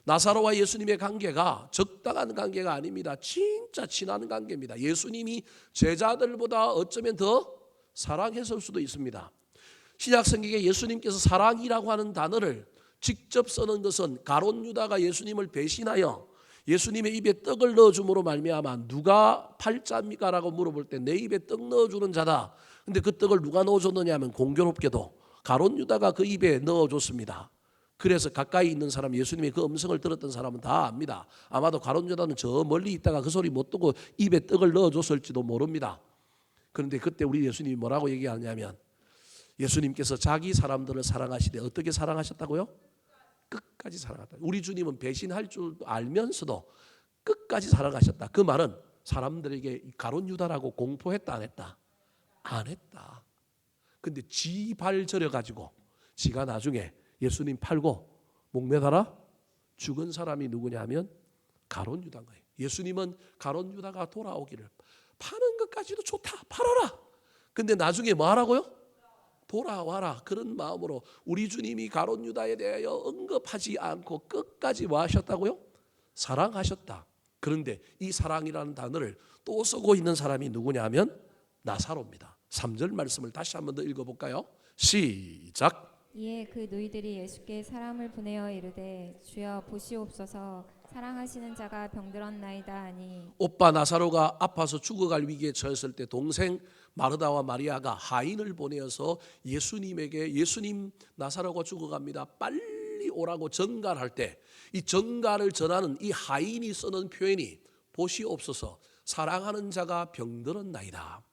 나사로와 예수님의 관계가 적당한 관계가 아닙니다. 진짜 친한 관계입니다. 예수님이 제자들보다 어쩌면 더 사랑했을 수도 있습니다. 신약 성경에 예수님께서 사랑이라고 하는 단어를 직접 쓰는 것은 가룟 유다가 예수님을 배신하여 예수님의 입에 떡을 넣어줌으로 말미암아 누가 팔자입니까? 라고 물어볼 때 내 입에 떡 넣어주는 자다. 근데 그 떡을 누가 넣어줬느냐 하면 공교롭게도 가룟 유다가 그 입에 넣어줬습니다. 그래서 가까이 있는 사람, 예수님의 그 음성을 들었던 사람은 다 압니다. 아마도 가룟 유다는 저 멀리 있다가 그 소리 못 듣고 입에 떡을 넣어줬을지도 모릅니다. 그런데 그때 우리 예수님이 뭐라고 얘기하냐면 예수님께서 자기 사람들을 사랑하시되 어떻게 사랑하셨다고요? 끝까지 사랑하셨다. 우리 주님은 배신할 줄 알면서도 끝까지 사랑하셨다. 그 말은 사람들에게 가룟 유다라고 공포했다 안 했다? 안 했다. 근데 지 발 저려 가지고 지가 나중에 예수님 팔고 목매달아 죽은 사람이 누구냐 하면 가룟 유다인 거예요. 예수님은 가룟 유다가 돌아오기를 파는 것까지도 좋다. 팔아라. 근데 나중에 뭐 하라고요? 돌아와라. 그런 마음으로 우리 주님이 가룟 유다에 대하여 언급하지 않고 끝까지 뭐 하셨다고요? 사랑하셨다. 그런데 이 사랑이라는 단어를 또 쓰고 있는 사람이 누구냐 하면 나사로입니다. 3절 말씀을 다시 한번 더 읽어볼까요? 시작. 이에 그 누이들이 예수께 사람을 보내어 이르되 주여 보시옵소서 사랑하시는 자가 병들었나이다 하니 오빠 나사로가 아파서 죽어갈 위기에 처했을 때 동생 마르다와 마리아가 하인을 보내어서 예수님에게 예수님 나사로가 죽어갑니다. 빨리 오라고 전갈할 때 이 전갈을 전하는 이 하인이 쓰는 표현이 보시옵소서 사랑하는 자가 병들었나이다.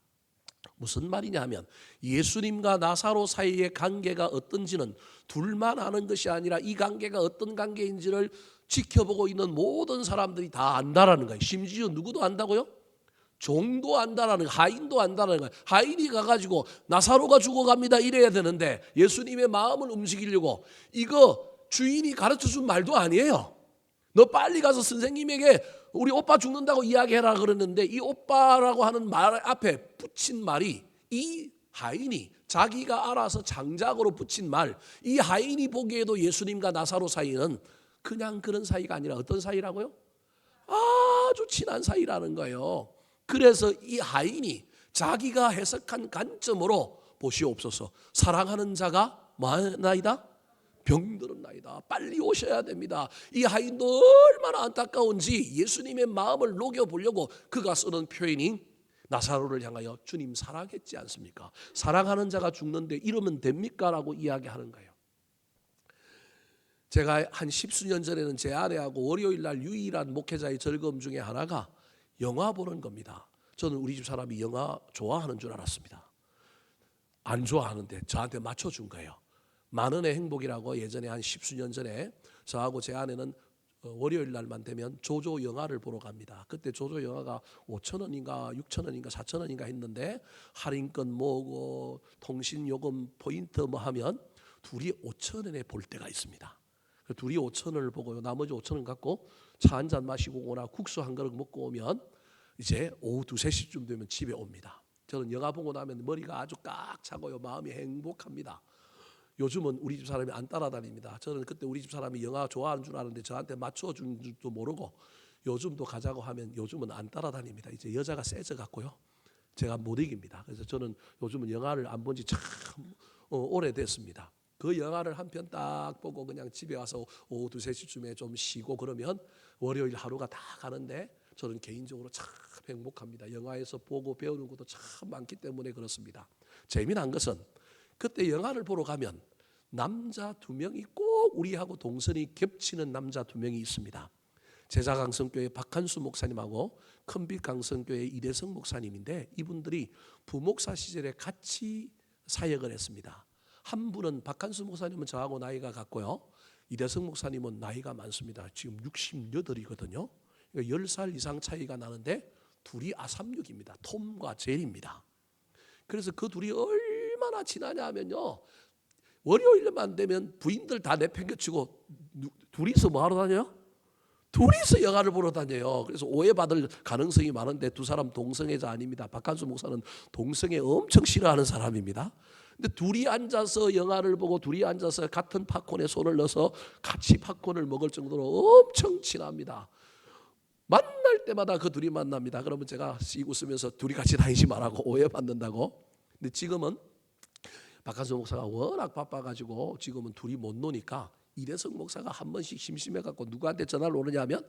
무슨 말이냐 하면 예수님과 나사로 사이의 관계가 어떤지는 둘만 아는 것이 아니라 이 관계가 어떤 관계인지를 지켜보고 있는 모든 사람들이 다 안다라는 거예요. 심지어 누구도 안다고요? 종도 안다라는 거예요. 하인도 안다라는 거예요. 하인이 가가지고 나사로가 죽어갑니다 이래야 되는데 예수님의 마음을 움직이려고 이거 주인이 가르쳐준 말도 아니에요. 너 빨리 가서 선생님에게 우리 오빠 죽는다고 이야기해라 그러는데 이 오빠라고 하는 말 앞에 붙인 말이 이 하인이 자기가 알아서 장작으로 붙인 말, 이 하인이 보기에도 예수님과 나사로 사이는 그냥 그런 사이가 아니라 어떤 사이라고요? 아주 친한 사이라는 거예요. 그래서 이 하인이 자기가 해석한 관점으로 보시옵소서 사랑하는 자가 뭐나이다? 병들었나이다. 빨리 오셔야 됩니다. 이 하인도 얼마나 안타까운지 예수님의 마음을 녹여보려고 그가 쓰는 표현이 나사로를 향하여 주님 사랑했지 않습니까? 사랑하는 자가 죽는데 이러면 됩니까? 라고 이야기하는 거예요. 제가 한 10수년 전에는 제 아내하고 월요일날 유일한 목회자의 즐거움 중에 하나가 영화 보는 겁니다. 저는 우리 집 사람이 영화 좋아하는 줄 알았습니다. 안 좋아하는데 저한테 맞춰준 거예요. 만원의 행복이라고 예전에 한 10수년 전에 저하고 제 아내는 월요일 날만 되면 조조 영화를 보러 갑니다. 그때 조조 영화가 5,000원인가 6,000원인가 4,000원인가 했는데 할인권 뭐고 통신요금 포인트 뭐 하면 둘이 5,000원에 볼 때가 있습니다. 둘이 5,000원을 보고 나머지 5,000원 갖고 차 한 잔 마시고 오거나 국수 한 그릇 먹고 오면 이제 오후 2, 3시쯤 되면 집에 옵니다. 저는 영화 보고 나면 머리가 아주 꽉 차고요. 마음이 행복합니다. 요즘은 우리 집 사람이 안 따라다닙니다. 저는 그때 우리 집 사람이 영화 좋아하는 줄 아는데 저한테 맞춰준 줄도 모르고 요즘도 가자고 하면 요즘은 안 따라다닙니다. 이제 여자가 세져 갖고요. 제가 못 이깁니다. 그래서 저는 요즘은 영화를 안 본 지 참 오래됐습니다. 그 영화를 한 편 딱 보고 그냥 집에 와서 오후 2, 3시쯤에 좀 쉬고 그러면 월요일 하루가 다 가는데 저는 개인적으로 참 행복합니다. 영화에서 보고 배우는 것도 참 많기 때문에 그렇습니다. 재미난 것은 그때 영화를 보러 가면 남자 2명이 꼭 우리하고 동선이 겹치는 남자 2명이 있습니다. 제자강성교회 박한수 목사님하고 큰빛강성교회 이대성 목사님인데 이분들이 부목사 시절에 같이 사역을 했습니다. 한 분은 박한수 목사님은 저하고 나이가 같고요. 이대성 목사님은 나이가 많습니다. 지금 68이거든요. 그러니까 10살 이상 차이가 나는데 둘이 아삼육입니다. 톰과 제리입니다. 그래서 그 둘이 얼마나 친하냐 하면요. 월요일만 되면 부인들 다 내팽개치고 둘이서 뭐 하러 다녀요? 둘이서 영화를 보러 다녀요. 그래서 오해받을 가능성이 많은데 두 사람 동성애자 아닙니다. 박한수 목사는 동성애 엄청 싫어하는 사람입니다. 근데 둘이 앉아서 영화를 보고 둘이 앉아서 같은 팝콘에 손을 넣어서 같이 팝콘을 먹을 정도로 엄청 친합니다. 만날 때마다 그 둘이 만납니다. 그러면 제가 씩 웃으면서 둘이 같이 다니지 말라고 오해받는다고. 근데 지금은 박한수 목사가 워낙 바빠가지고 지금은 둘이 못 노니까 이대성 목사가 한 번씩 심심해갖고 누구한테 전화를 오느냐면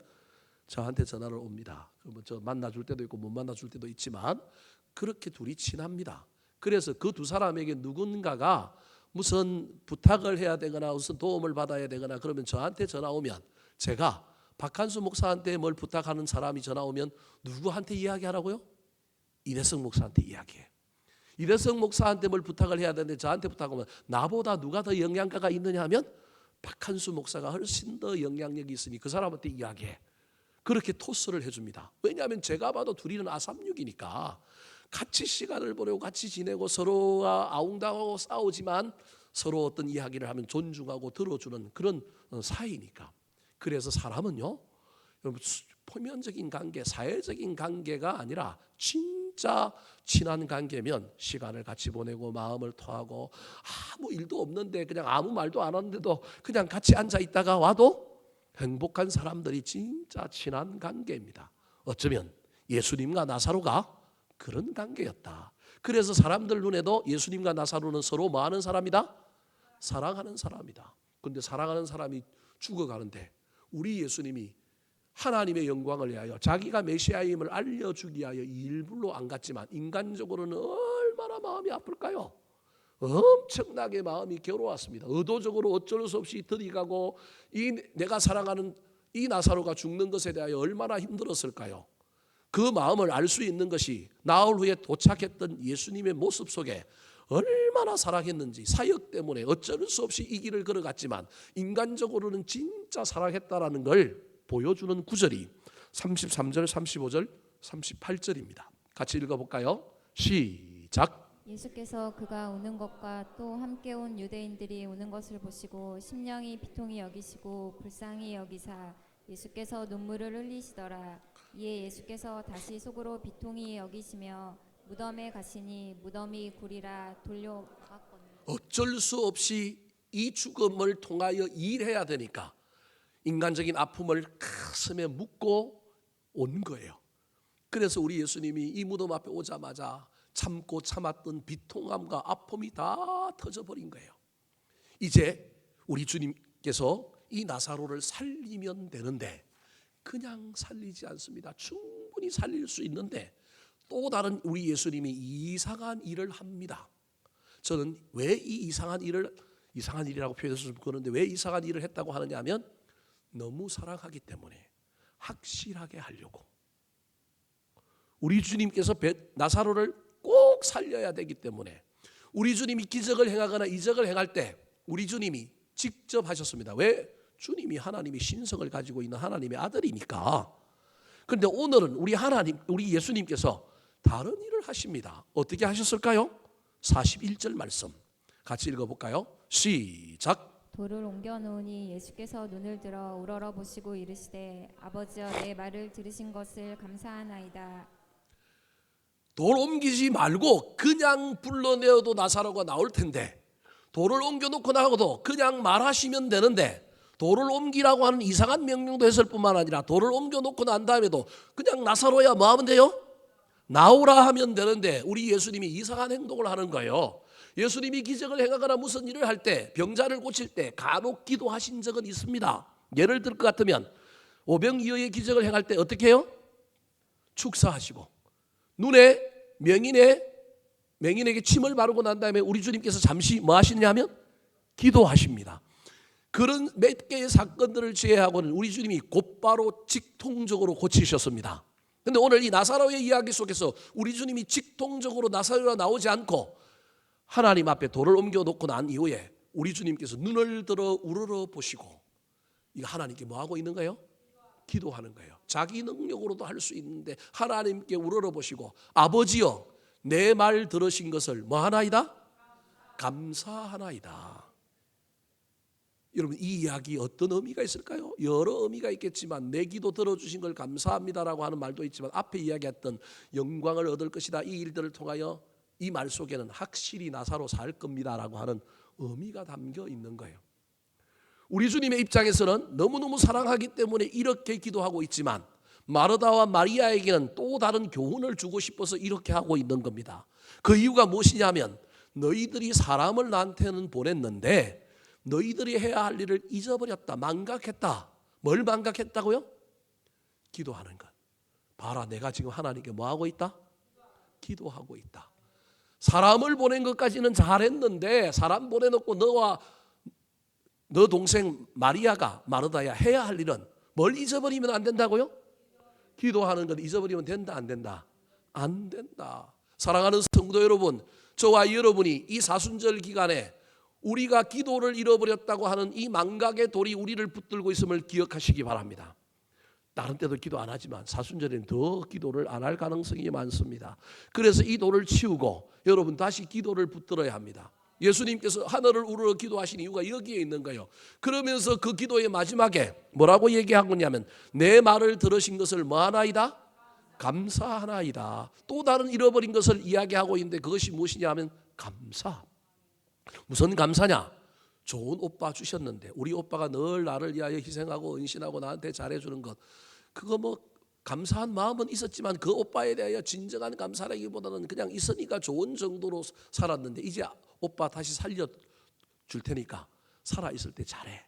저한테 전화를 옵니다. 그러면 저 만나줄 때도 있고 못 만나줄 때도 있지만 그렇게 둘이 친합니다. 그래서 그 두 사람에게 누군가가 무슨 부탁을 해야 되거나 무슨 도움을 받아야 되거나 그러면 저한테 전화 오면 제가 박한수 목사한테 뭘 부탁하는 사람이 전화 오면 누구한테 이야기하라고요? 이대성 목사한테 이야기해. 이대성 목사한테 뭘 부탁을 해야 되는데 저한테 부탁하면 나보다 누가 더 영향가가 있느냐 하면 박한수 목사가 훨씬 더 영향력이 있으니 그 사람한테 이야기해. 그렇게 토스를 해줍니다. 왜냐하면 제가 봐도 둘이는 아삼육이니까 같이 시간을 보내고 같이 지내고 서로가 아웅다웅하고 싸우지만 서로 어떤 이야기를 하면 존중하고 들어주는 그런 사이니까. 그래서 사람은요, 여러분 표면적인 관계, 사회적인 관계가 아니라 진짜 친한 관계면 시간을 같이 보내고 마음을 토하고 아무 일도 없는데 그냥 아무 말도 안 하는데도 그냥 같이 앉아 있다가 와도 행복한 사람들이 진짜 친한 관계입니다. 어쩌면 예수님과 나사로가 그런 관계였다. 그래서 사람들 눈에도 예수님과 나사로는 서로 뭐 하는 사람이다? 사랑하는 사람이다. 그런데 사랑하는 사람이 죽어가는데 우리 예수님이 하나님의 영광을 위하여 자기가 메시아임을 알려주기 위하여 일부러 안 갔지만 인간적으로는 얼마나 마음이 아플까요? 엄청나게 마음이 괴로웠습니다. 의도적으로 어쩔 수 없이 들이가고 내가 사랑하는 이 나사로가 죽는 것에 대하여 얼마나 힘들었을까요? 그 마음을 알 수 있는 것이 나흘 후에 도착했던 예수님의 모습 속에 얼마나 사랑했는지 사역 때문에 어쩔 수 없이 이 길을 걸어갔지만 인간적으로는 진짜 사랑했다라는 걸 보여주는 구절이 33절, 35절, 38절입니다. 같이 읽어볼까요? 시작. 예수께서 그가 우는 것과 또 함께 온 유대인들이 우는 것을 보시고 심령이 비통히 여기시고 불쌍히 여기사 예수께서 눈물을 흘리시더라. 이에 예수께서 다시 속으로 비통히 여기시며 무덤에 가시니 무덤이 굴이라 돌려 막았거늘. 어쩔 수 없이 이 죽음을 통하여 일해야 되니까 인간적인 아픔을 가슴에 묻고 온 거예요. 그래서 우리 예수님이 이 무덤 앞에 오자마자 참고 참았던 비통함과 아픔이 다 터져버린 거예요. 이제 우리 주님께서 이 나사로를 살리면 되는데 그냥 살리지 않습니다. 충분히 살릴 수 있는데 또 다른 우리 예수님이 이상한 일을 합니다. 저는 왜 이 이상한 일이라고 표현해서 좀 그러는데 왜 이상한 일을 했다고 하느냐 하면 너무 사랑하기 때문에 확실하게 하려고. 우리 주님께서 나사로를 꼭 살려야 되기 때문에 우리 주님이 기적을 행하거나 이적을 행할 때 우리 주님이 직접 하셨습니다. 왜? 주님이 하나님이 신성을 가지고 있는 하나님의 아들이니까. 그런데 오늘은 우리 예수님께서 다른 일을 하십니다. 어떻게 하셨을까요? 41절 말씀 같이 읽어볼까요? 시작. 돌을 옮겨 놓으니 예수께서 눈을 들어 우러러 보시고 이르시되 아버지여 내 말을 들으신 것을 감사하나이다. 돌 옮기지 말고 그냥 불러내어도 나사로가 나올 텐데 돌을 옮겨놓고 나가도 그냥 말하시면 되는데 돌을 옮기라고 하는 이상한 명령도 했을 뿐만 아니라 돌을 옮겨놓고 난 다음에도 그냥 나사로야 뭐 하면 돼요? 나오라 하면 되는데 우리 예수님이 이상한 행동을 하는 거예요. 예수님이 기적을 행하거나 무슨 일을 할 때 병자를 고칠 때 간혹 기도하신 적은 있습니다. 예를 들 것 같으면 오병이어의 기적을 행할 때 어떻게 해요? 축사하시고 눈에 맹인에게 침을 바르고 난 다음에 우리 주님께서 잠시 뭐 하시냐 하면 기도하십니다. 그런 몇 개의 사건들을 제외하고는 우리 주님이 곧바로 직통적으로 고치셨습니다. 그런데 오늘 이 나사로의 이야기 속에서 우리 주님이 직통적으로 나사로가 나오지 않고 하나님 앞에 돌을 옮겨놓고 난 이후에 우리 주님께서 눈을 들어 우러러 보시고 이거 하나님께 뭐 하고 있는 거예요? 기도하는 거예요. 자기 능력으로도 할 수 있는데 하나님께 우러러 보시고 아버지여 내 말 들으신 것을 뭐 하나이다? 감사하나이다. 여러분 이 이야기 어떤 의미가 있을까요? 여러 의미가 있겠지만 내 기도 들어주신 걸 감사합니다라고 하는 말도 있지만 앞에 이야기했던 영광을 얻을 것이다 이 일들을 통하여 이 말 속에는 확실히 나사로 살 겁니다라고 하는 의미가 담겨 있는 거예요. 우리 주님의 입장에서는 너무너무 사랑하기 때문에 이렇게 기도하고 있지만 마르다와 마리아에게는 또 다른 교훈을 주고 싶어서 이렇게 하고 있는 겁니다. 그 이유가 무엇이냐면 너희들이 사람을 나한테는 보냈는데 너희들이 해야 할 일을 잊어버렸다. 망각했다. 뭘 망각했다고요? 기도하는 것. 봐라, 내가 지금 하나님께 뭐 하고 있다? 기도하고 있다. 사람을 보낸 것까지는 잘했는데 사람 보내놓고 너와 너 동생 마리아가 마르다야 해야 할 일은 뭘 잊어버리면 안 된다고요? 기도하는 것 잊어버리면 된다 안 된다? 안 된다. 사랑하는 성도 여러분, 저와 여러분이 이 사순절 기간에 우리가 기도를 잃어버렸다고 하는 이 망각의 돌이 우리를 붙들고 있음을 기억하시기 바랍니다. 다른 때도 기도 안 하지만 사순절에는 더 기도를 안 할 가능성이 많습니다. 그래서 이 돌을 치우고 여러분 다시 기도를 붙들어야 합니다. 예수님께서 하늘을 우러러 기도하신 이유가 여기에 있는 거예요. 그러면서 그 기도의 마지막에 뭐라고 얘기하고 있냐면 내 말을 들으신 것을 뭐하나이다? 감사하나이다. 또 다른 잃어버린 것을 이야기하고 있는데 그것이 무엇이냐 하면 감사. 무슨 감사냐? 좋은 오빠 주셨는데 우리 오빠가 늘 나를 위하여 희생하고 은신하고 나한테 잘해주는 것, 그거 뭐 감사한 마음은 있었지만 그 오빠에 대하여 진정한 감사라기보다는 그냥 있으니까 좋은 정도로 살았는데 이제 오빠 다시 살려줄 테니까 살아있을 때 잘해.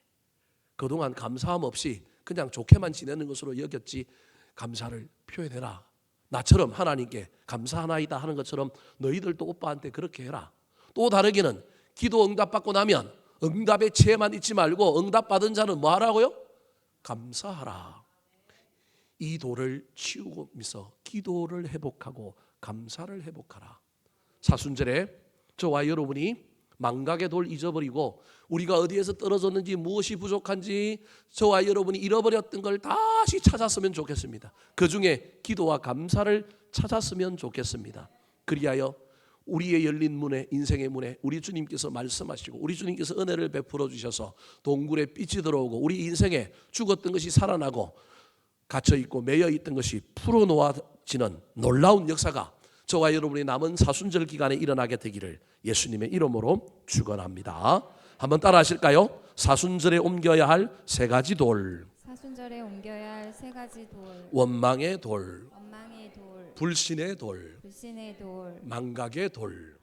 그동안 감사함 없이 그냥 좋게만 지내는 것으로 여겼지 감사를 표현해라. 나처럼 하나님께 감사하나이다 하는 것처럼 너희들도 오빠한테 그렇게 해라. 또 다르게는 기도 응답받고 나면 응답의 체에만 있지 말고 응답받은 자는 뭐 하라고요? 감사하라. 이 돌을 치우면서 기도를 회복하고 감사를 회복하라. 사순절에 저와 여러분이 망각의 돌 잊어버리고 우리가 어디에서 떨어졌는지 무엇이 부족한지 저와 여러분이 잃어버렸던 걸 다시 찾았으면 좋겠습니다. 그 중에 기도와 감사를 찾았으면 좋겠습니다. 그리하여 우리의 열린 문에, 인생의 문에 우리 주님께서 말씀하시고 우리 주님께서 은혜를 베풀어 주셔서 동굴에 빛이 들어오고 우리 인생에 죽었던 것이 살아나고 갇혀있고 매여있던 것이 풀어놓아지는 놀라운 역사가 저와 여러분의 남은 사순절 기간에 일어나게 되기를 예수님의 이름으로 축원합니다. 한번 따라 하실까요? 사순절에 옮겨야 할 세 가지 돌. 사순절에 옮겨야 할 세 가지 돌. 원망의 돌, 원망의 돌, 불신의 돌, 불신의 돌, 망각의 돌.